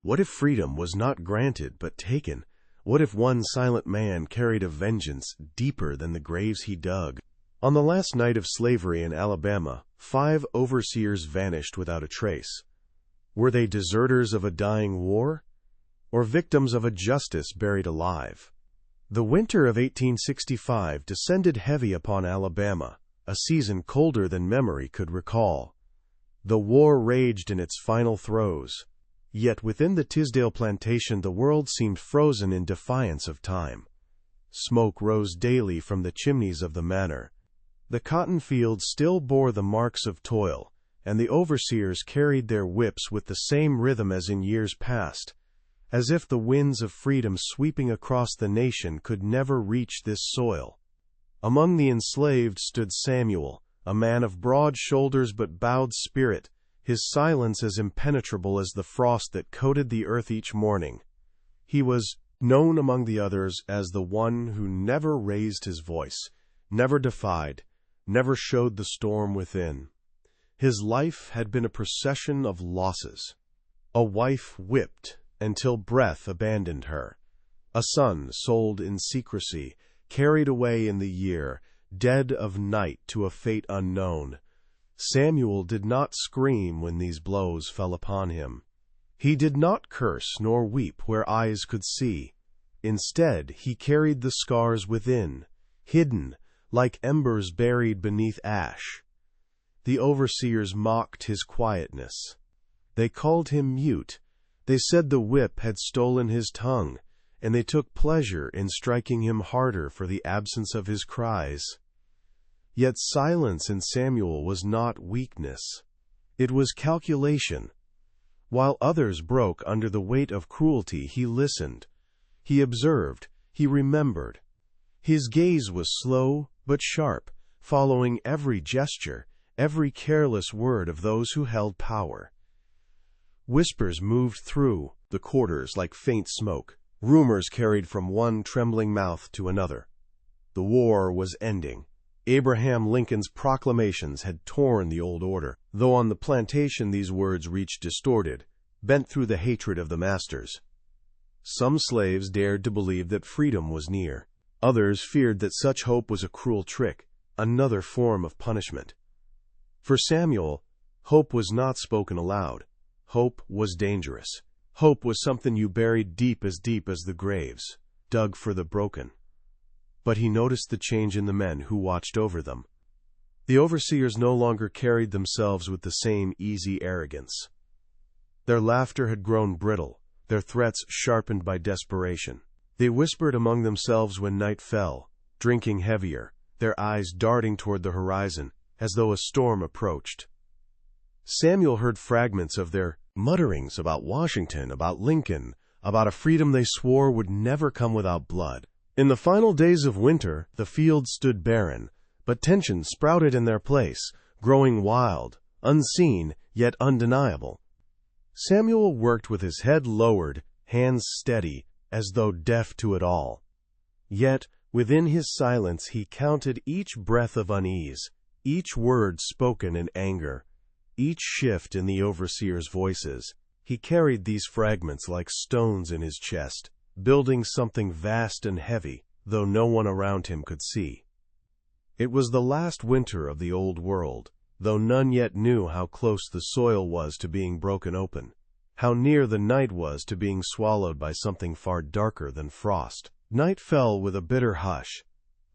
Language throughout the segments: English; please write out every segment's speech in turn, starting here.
What if freedom was not granted but taken? What if one silent man carried a vengeance deeper than the graves he dug? On the last night of slavery in Alabama, 5 overseers vanished without a trace. Were they deserters of a dying war, or victims of a justice buried alive? The winter of 1865 descended heavy upon Alabama, a season colder than memory could recall. The war raged in its final throes. Yet within the Tisdale plantation the world seemed frozen in defiance of time. Smoke rose daily from the chimneys of the manor. The cotton fields still bore the marks of toil, and the overseers carried their whips with the same rhythm as in years past, as if the winds of freedom sweeping across the nation could never reach this soil. Among the enslaved stood Samuel, a man of broad shoulders but bowed spirit, his silence as impenetrable as the frost that coated the earth each morning. He was known among the others as the one who never raised his voice, never defied, never showed the storm within. His life had been a procession of losses. A wife whipped until breath abandoned her. A son sold in secrecy, carried away in the year, dead of night to a fate unknown. Samuel did not scream when these blows fell upon him. He did not curse nor weep where eyes could see. Instead, he carried the scars within, hidden, like embers buried beneath ash. The overseers mocked his quietness. They called him mute. They said the whip had stolen his tongue, and they took pleasure in striking him harder for the absence of his cries. Yet silence in Samuel was not weakness. It was calculation. While others broke under the weight of cruelty, he listened. He observed. He remembered. His gaze was slow but sharp, following every gesture, every careless word of those who held power. Whispers moved through the quarters like faint smoke. Rumors carried from one trembling mouth to another. The war was ending. Abraham Lincoln's proclamations had torn the old order, though on the plantation these words reached distorted, bent through the hatred of the masters. Some slaves dared to believe that freedom was near. Others feared that such hope was a cruel trick, another form of punishment. For Samuel, hope was not spoken aloud. Hope was dangerous. Hope was something you buried deep as the graves, dug for the broken. But he noticed the change in the men who watched over them. The overseers no longer carried themselves with the same easy arrogance. Their laughter had grown brittle, their threats sharpened by desperation. They whispered among themselves when night fell, drinking heavier, their eyes darting toward the horizon, as though a storm approached. Samuel heard fragments of their mutterings about Washington, about Lincoln, about a freedom they swore would never come without blood. In the final days of winter, the fields stood barren, but tension sprouted in their place, growing wild, unseen, yet undeniable. Samuel worked with his head lowered, hands steady, as though deaf to it all. Yet, within his silence, he counted each breath of unease, each word spoken in anger, each shift in the overseers' voices. He carried these fragments like stones in his chest, building something vast and heavy, though no one around him could see. It was the last winter of the old world, though none yet knew how close the soil was to being broken open, how near the night was to being swallowed by something far darker than frost. Night fell with a bitter hush,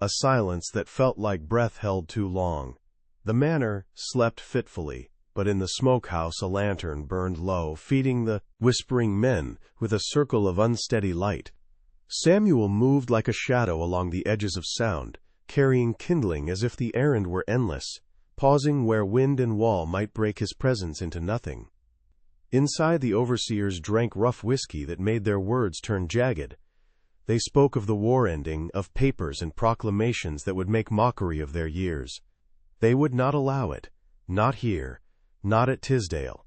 a silence that felt like breath held too long. The manor slept fitfully, but in the smokehouse a lantern burned low, feeding the whispering men with a circle of unsteady light. Samuel moved like a shadow along the edges of sound, carrying kindling as if the errand were endless, pausing where wind and wall might break his presence into nothing. Inside, the overseers drank rough whiskey that made their words turn jagged. They spoke of the war ending, of papers and proclamations that would make mockery of their years. They would not allow it, not here, not at Tisdale.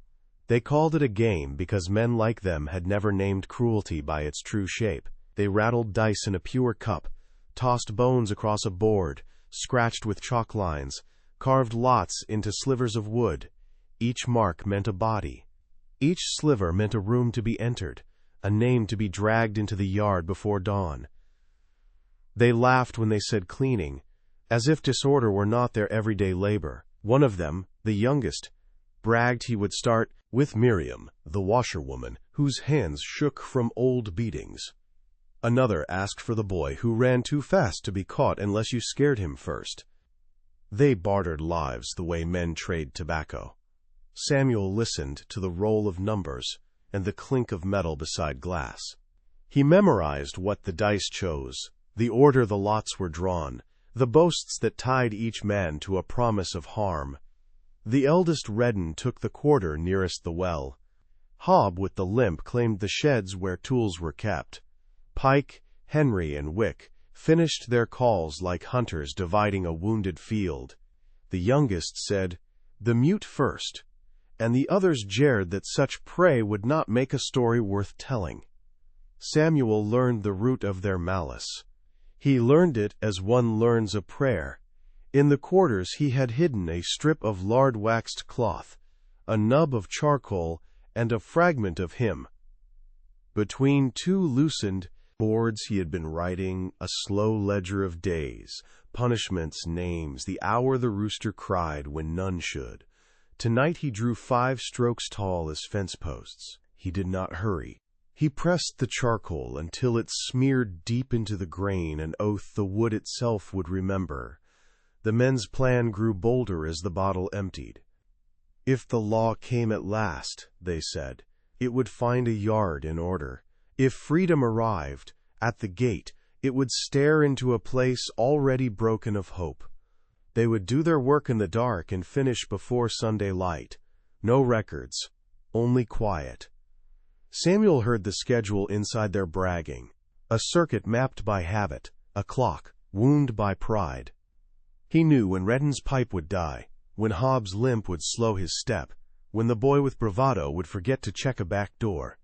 They called it a game because men like them had never named cruelty by its true shape. They rattled dice in a pure cup, tossed bones across a board, scratched with chalk lines, carved lots into slivers of wood. Each mark meant a body. Each sliver meant a room to be entered, a name to be dragged into the yard before dawn. They laughed when they said cleaning, as if disorder were not their everyday labor. One of them, the youngest, bragged he would start with Miriam, the washerwoman, whose hands shook from old beatings. Another asked for the boy who ran too fast to be caught unless you scared him first. They bartered lives the way men trade tobacco. Samuel listened to the roll of numbers and the clink of metal beside glass. He memorized what the dice chose, the order the lots were drawn, the boasts that tied each man to a promise of harm. The eldest Redden took the quarter nearest the well. Hob with the limp claimed the sheds where tools were kept. Pike, Henry, and Wick finished their calls like hunters dividing a wounded field. The youngest said, "The mute first," and the others jeered that such prey would not make a story worth telling. Samuel learned the root of their malice. He learned it as one learns a prayer. In the quarters he had hidden a strip of lard-waxed cloth, a nub of charcoal, and a fragment of hymn. Between two loosened boards he had been writing a slow ledger of days, punishments, names, the hour the rooster cried when none should. Tonight he drew 5 strokes tall as fence posts. He did not hurry. He pressed the charcoal until it smeared deep into the grain, an oath the wood itself would remember. The men's plan grew bolder as the bottle emptied. If the law came at last, they said, it would find a yard in order. If freedom arrived, at the gate, it would stare into a place already broken of hope. They would do their work in the dark and finish before Sunday light. No records, only quiet. Samuel heard the schedule inside their bragging, a circuit mapped by habit, a clock, wound by pride. He knew when Redden's pipe would die, when Hobbs' limp would slow his step, when the boy with bravado would forget to check a back door.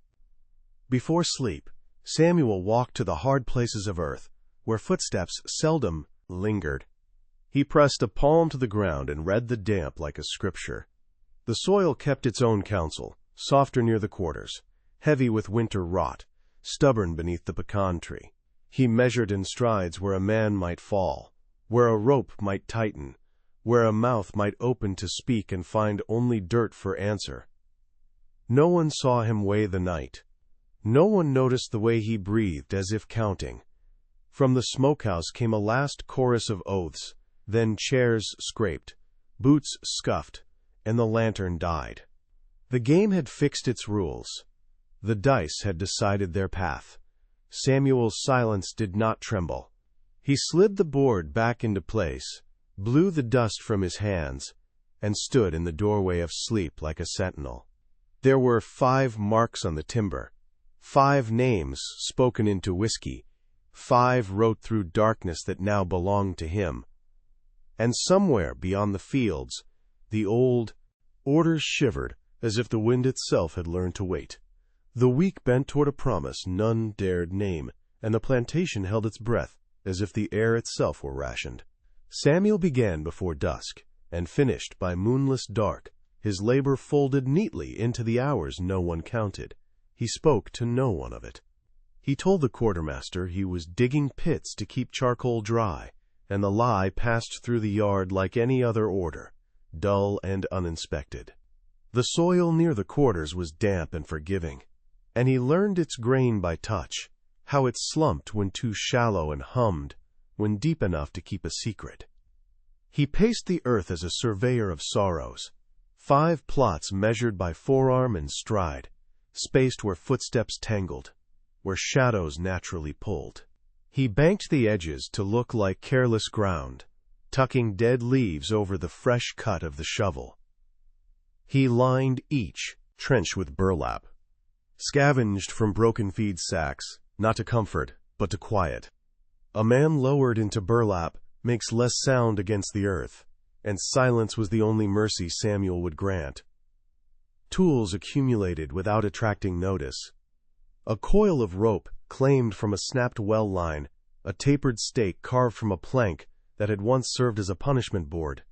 Before sleep, Samuel walked to the hard places of earth, where footsteps seldom lingered. He pressed a palm to the ground and read the damp like a scripture. The soil kept its own counsel, softer near the quarters, heavy with winter rot, stubborn beneath the pecan tree. He measured in strides where a man might fall, where a rope might tighten, where a mouth might open to speak and find only dirt for answer. No one saw him weigh the night. No one noticed the way he breathed as if counting. From the smokehouse came a last chorus of oaths, then chairs scraped, boots scuffed, and the lantern died. The game had fixed its rules. The dice had decided their path. Samuel's silence did not tremble. He slid the board back into place, blew the dust from his hands, and stood in the doorway of sleep like a sentinel. There were 5 marks on the timber, 5 names spoken into whiskey, 5 wrote through darkness that now belonged to him. And somewhere beyond the fields, the old orders shivered as if the wind itself had learned to wait. The weak bent toward a promise none dared name, and the plantation held its breath as if the air itself were rationed. Samuel began before dusk and finished by moonless dark, his labor folded neatly into the hours no one counted. He spoke to no one of it. He told the quartermaster he was digging pits to keep charcoal dry, and the lie passed through the yard like any other order, dull and uninspected. The soil near the quarters was damp and forgiving, and he learned its grain by touch, how it slumped when too shallow and hummed when deep enough to keep a secret. He paced the earth as a surveyor of sorrows, 5 plots measured by forearm and stride, spaced where footsteps tangled, where shadows naturally pulled. He banked the edges to look like careless ground, tucking dead leaves over the fresh cut of the shovel. He lined each trench with burlap, scavenged from broken feed sacks, not to comfort, but to quiet. A man lowered into burlap makes less sound against the earth, and silence was the only mercy Samuel would grant. Tools accumulated without attracting notice. A coil of rope claimed from a snapped well line, a tapered stake carved from a plank that had once served as a punishment board.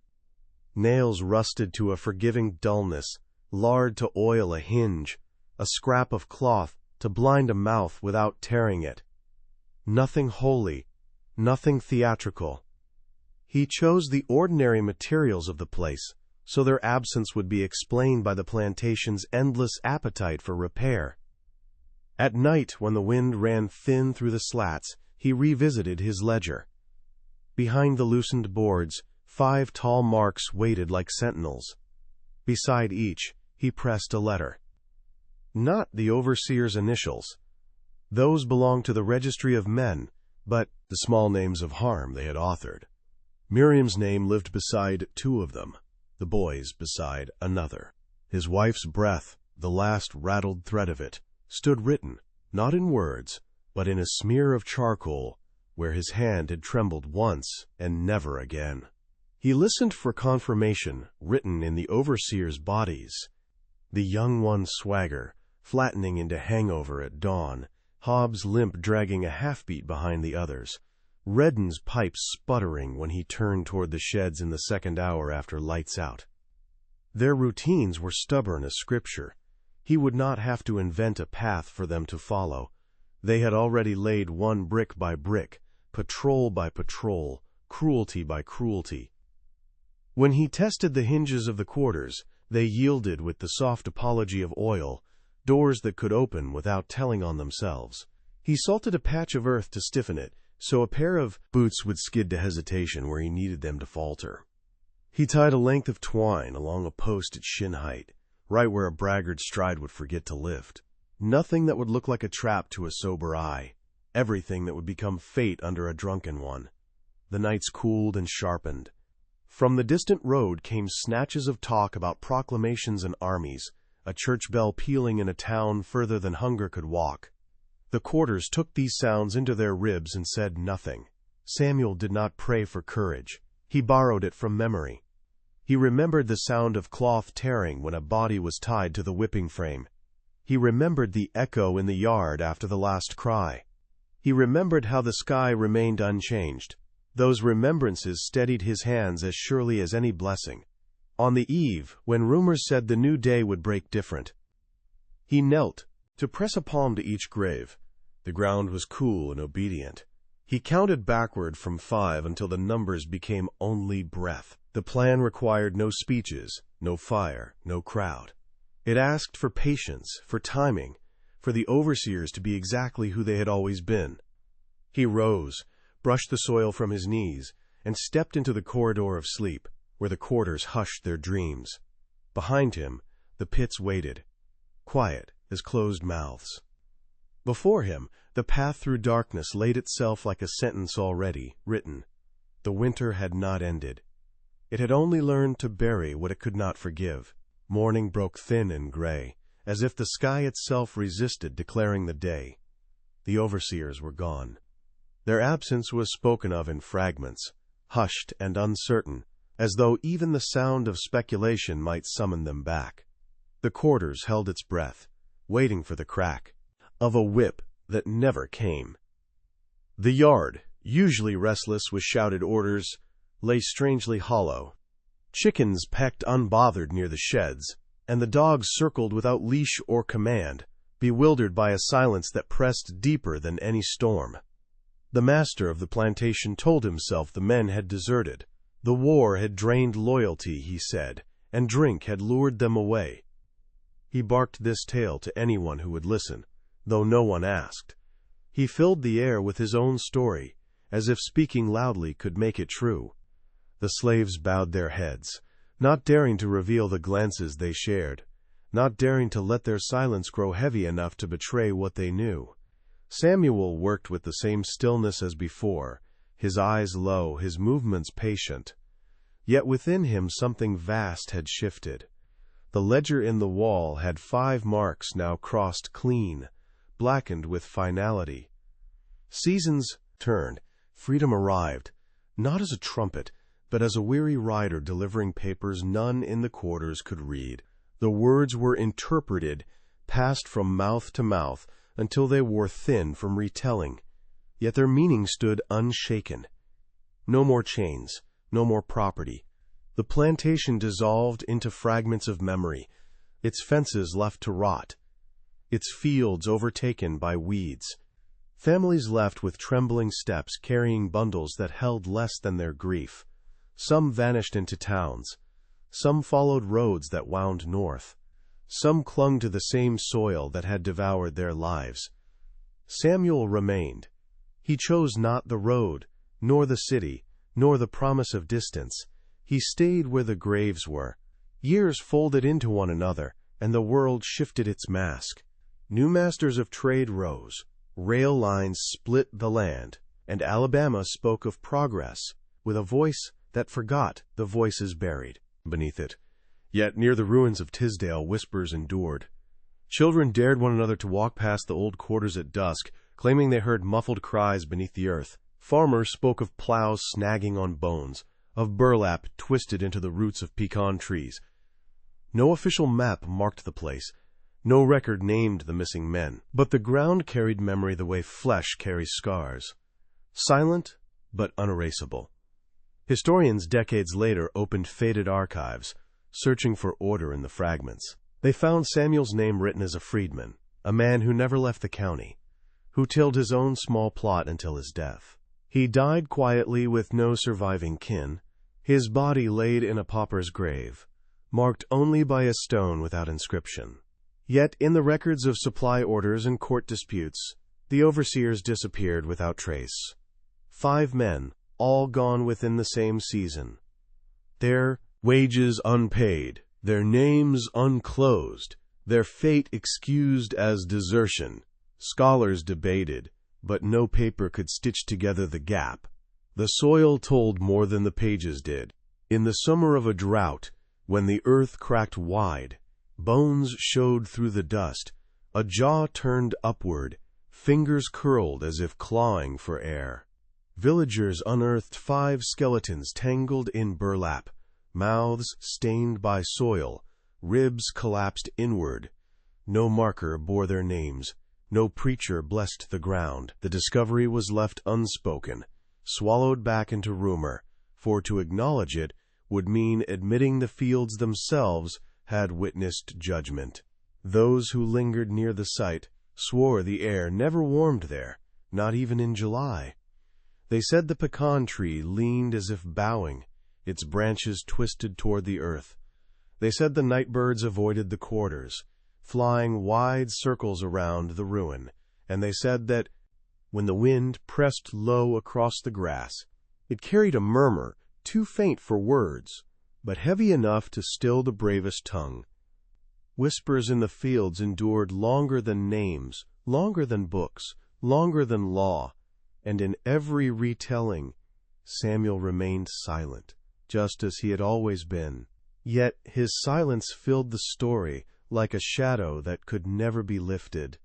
Nails rusted to a forgiving dullness, lard to oil a hinge, a scrap of cloth to blind a mouth without tearing it. Nothing holy, nothing theatrical. He chose the ordinary materials of the place, so their absence would be explained by the plantation's endless appetite for repair. At night, when the wind ran thin through the slats, he revisited his ledger. Behind the loosened boards, 5 tall marks waited like sentinels. Beside each, he pressed a letter. Not the overseer's initials. Those belonged to the registry of men, but the small names of harm they had authored. Miriam's name lived beside 2 of them, the boy's beside another. His wife's breath, the last rattled thread of it, stood written, not in words, but in a smear of charcoal, where his hand had trembled once and never again. He listened for confirmation, written in the overseer's bodies. The young one swagger, flattening into hangover at dawn, Hobbs' limp dragging a half-beat behind the others, Redden's pipe sputtering when he turned toward the sheds in the second hour after lights out. Their routines were stubborn as scripture. He would not have to invent a path for them to follow. They had already laid one brick by brick, patrol by patrol, cruelty by cruelty. When he tested the hinges of the quarters, they yielded with the soft apology of oil, doors that could open without telling on themselves. He salted a patch of earth to stiffen it, so a pair of boots would skid to hesitation where he needed them to falter. He tied a length of twine along a post at shin height, right where a braggart's stride would forget to lift. Nothing that would look like a trap to a sober eye. Everything that would become fate under a drunken one. The nights cooled and sharpened. From the distant road came snatches of talk about proclamations and armies, a church bell pealing in a town further than hunger could walk. The quarters took these sounds into their ribs and said nothing. Samuel did not pray for courage. He borrowed it from memory. He remembered the sound of cloth tearing when a body was tied to the whipping frame. He remembered the echo in the yard after the last cry. He remembered how the sky remained unchanged. Those remembrances steadied his hands as surely as any blessing. On the eve, when rumors said the new day would break different, he knelt to press a palm to each grave. The ground was cool and obedient. He counted backward from 5 until the numbers became only breath. The plan required no speeches, no fire, no crowd. It asked for patience, for timing, for the overseers to be exactly who they had always been. He rose, brushed the soil from his knees, and stepped into the corridor of sleep, where the quarters hushed their dreams. Behind him, the pits waited, quiet as closed mouths. Before him, the path through darkness laid itself like a sentence already written. The winter had not ended. It had only learned to bury what it could not forgive. Morning broke thin and gray, as if the sky itself resisted declaring the day. The overseers were gone. Their absence was spoken of in fragments, hushed and uncertain, as though even the sound of speculation might summon them back. The quarters held its breath, waiting for the crack of a whip that never came. The yard, usually restless with shouted orders, lay strangely hollow. Chickens pecked unbothered near the sheds, and the dogs circled without leash or command, bewildered by a silence that pressed deeper than any storm. The master of the plantation told himself the men had deserted. The war had drained loyalty, he said, and drink had lured them away. He barked this tale to anyone who would listen, though no one asked. He filled the air with his own story, as if speaking loudly could make it true. The slaves bowed their heads, not daring to reveal the glances they shared, not daring to let their silence grow heavy enough to betray what they knew. Samuel worked with the same stillness as before, his eyes low, his movements patient. Yet within him something vast had shifted. The ledger in the wall had 5 marks now crossed clean, blackened with finality. Seasons turned. Freedom arrived, not as a trumpet, but as a weary rider delivering papers none in the quarters could read. The words were interpreted, passed from mouth to mouth, until they wore thin from retelling. Yet their meaning stood unshaken. No more chains, no more property. The plantation dissolved into fragments of memory, its fences left to rot, its fields overtaken by weeds. Families left with trembling steps, carrying bundles that held less than their grief. Some vanished into towns. Some followed roads that wound north. Some clung to the same soil that had devoured their lives. Samuel remained. He chose not the road, nor the city, nor the promise of distance. He stayed where the graves were. Years folded into one another, and the world shifted its mask. New masters of trade rose. Rail lines split the land, and Alabama spoke of progress with a voice that forgot the voices buried beneath it. Yet near the ruins of Tisdale whispers endured. Children dared one another to walk past the old quarters at dusk, claiming they heard muffled cries beneath the earth. Farmers spoke of plows snagging on bones, of burlap twisted into the roots of pecan trees. No official map marked the place. No record named the missing men, but the ground carried memory the way flesh carries scars. Silent, but unerasable. Historians decades later opened faded archives, searching for order in the fragments. They found Samuel's name written as a freedman, a man who never left the county, who tilled his own small plot until his death. He died quietly with no surviving kin, his body laid in a pauper's grave, marked only by a stone without inscription. Yet in the records of supply orders and court disputes, the overseers disappeared without trace. 5 men, all gone within the same season. Their wages unpaid, their names unclosed, their fate excused as desertion. Scholars debated, but no paper could stitch together the gap. The soil told more than the pages did. In the summer of a drought, when the earth cracked wide, bones showed through the dust, a jaw turned upward, fingers curled as if clawing for air. Villagers unearthed 5 skeletons tangled in burlap, mouths stained by soil, ribs collapsed inward. No marker bore their names, no preacher blessed the ground. The discovery was left unspoken, swallowed back into rumor, for to acknowledge it would mean admitting the fields themselves had witnessed judgment. Those who lingered near the site swore the air never warmed there, not even in July. They said the pecan tree leaned as if bowing, its branches twisted toward the earth. They said the night birds avoided the quarters, flying wide circles around the ruin, and they said that when the wind pressed low across the grass, it carried a murmur too faint for words, but heavy enough to still the bravest tongue. Whispers in the fields endured longer than names, longer than books, longer than law, and in every retelling, Samuel remained silent, just as he had always been. Yet his silence filled the story like a shadow that could never be lifted.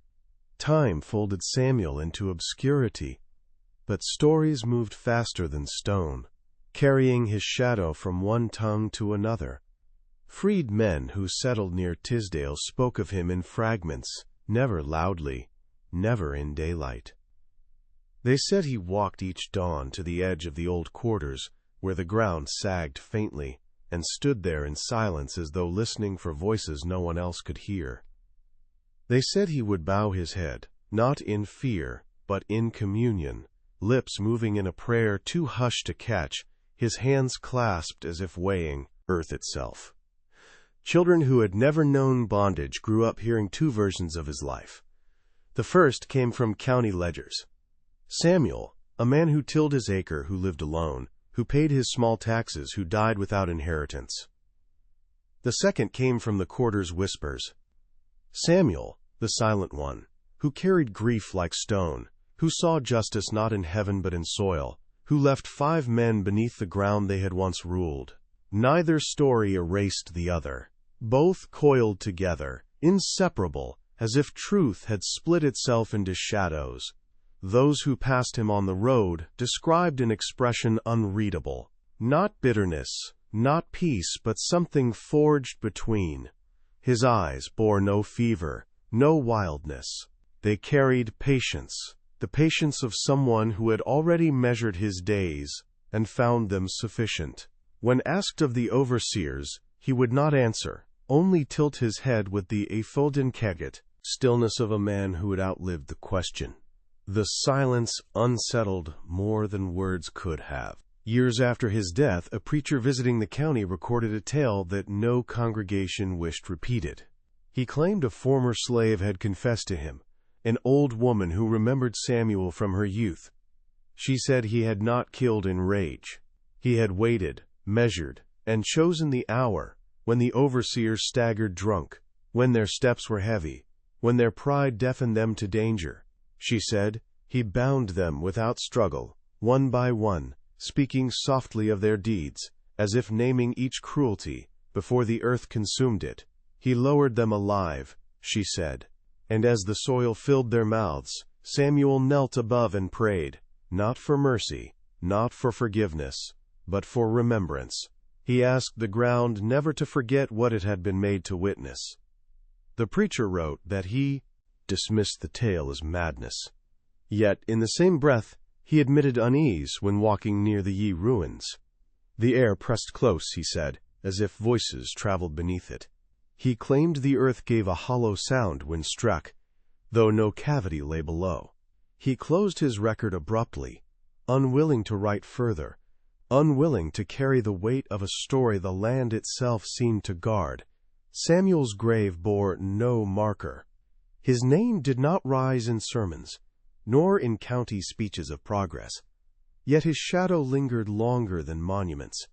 Time folded Samuel into obscurity, but stories moved faster than stone, carrying his shadow from one tongue to another. Freed men who settled near Tisdale spoke of him in fragments, never loudly, never in daylight. They said he walked each dawn to the edge of the old quarters, where the ground sagged faintly, and stood there in silence as though listening for voices no one else could hear. They said he would bow his head, not in fear, but in communion, lips moving in a prayer too hushed to catch, his hands clasped as if weighing earth itself. Children who had never known bondage grew up hearing 2 versions of his life. The first came from county ledgers. Samuel, a man who tilled his acre, who lived alone, who paid his small taxes, who died without inheritance. The second came from the quarters' whispers. Samuel, the silent one, who carried grief like stone, who saw justice not in heaven but in soil, who left 5 men beneath the ground they had once ruled. Neither story erased the other. Both coiled together, inseparable, as if truth had split itself into shadows. Those who passed him on the road described an expression unreadable. Not bitterness, not peace, but something forged between. His eyes bore no fever, no wildness. They carried patience, the patience of someone who had already measured his days and found them sufficient. When asked of the overseers, he would not answer, only tilt his head with the efolden keget, stillness of a man who had outlived the question. The silence unsettled more than words could have. Years after his death, a preacher visiting the county recorded a tale that no congregation wished repeated. He claimed a former slave had confessed to him, an old woman who remembered Samuel from her youth. She said he had not killed in rage. He had waited, measured, and chosen the hour when the overseers staggered drunk, when their steps were heavy, when their pride deafened them to danger. She said, he bound them without struggle, one by one, speaking softly of their deeds, as if naming each cruelty, before the earth consumed it. He lowered them alive, she said. And as the soil filled their mouths, Samuel knelt above and prayed, not for mercy, not for forgiveness, but for remembrance. He asked the ground never to forget what it had been made to witness. The preacher wrote that he dismissed the tale as madness. Yet, in the same breath, he admitted unease when walking near the Yi ruins. The air pressed close, he said, as if voices traveled beneath it. He claimed the earth gave a hollow sound when struck, though no cavity lay below. He closed his record abruptly, unwilling to write further, unwilling to carry the weight of a story the land itself seemed to guard. Samuel's grave bore no marker. His name did not rise in sermons, nor in county speeches of progress. Yet his shadow lingered longer than monuments.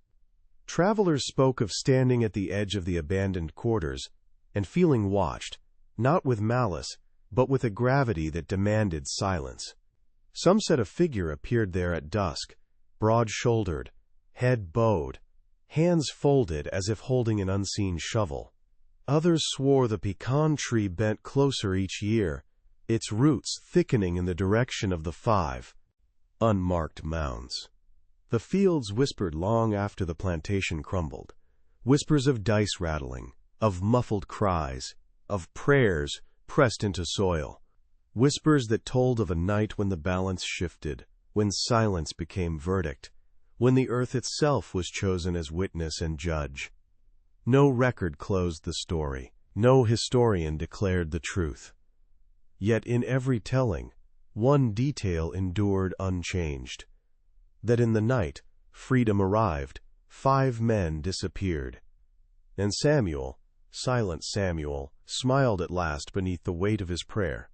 Travelers spoke of standing at the edge of the abandoned quarters and feeling watched, not with malice, but with a gravity that demanded silence. Some said a figure appeared there at dusk, broad-shouldered, head bowed, hands folded as if holding an unseen shovel. Others swore the pecan tree bent closer each year, its roots thickening in the direction of the 5 unmarked mounds. The fields whispered long after the plantation crumbled, whispers of dice rattling, of muffled cries, of prayers pressed into soil, whispers that told of a night when the balance shifted, when silence became verdict, when the earth itself was chosen as witness and judge. No record closed the story, no historian declared the truth. Yet in every telling, one detail endured unchanged: that in the night freedom arrived, 5 men disappeared. And Samuel, silent Samuel, smiled at last beneath the weight of his prayer.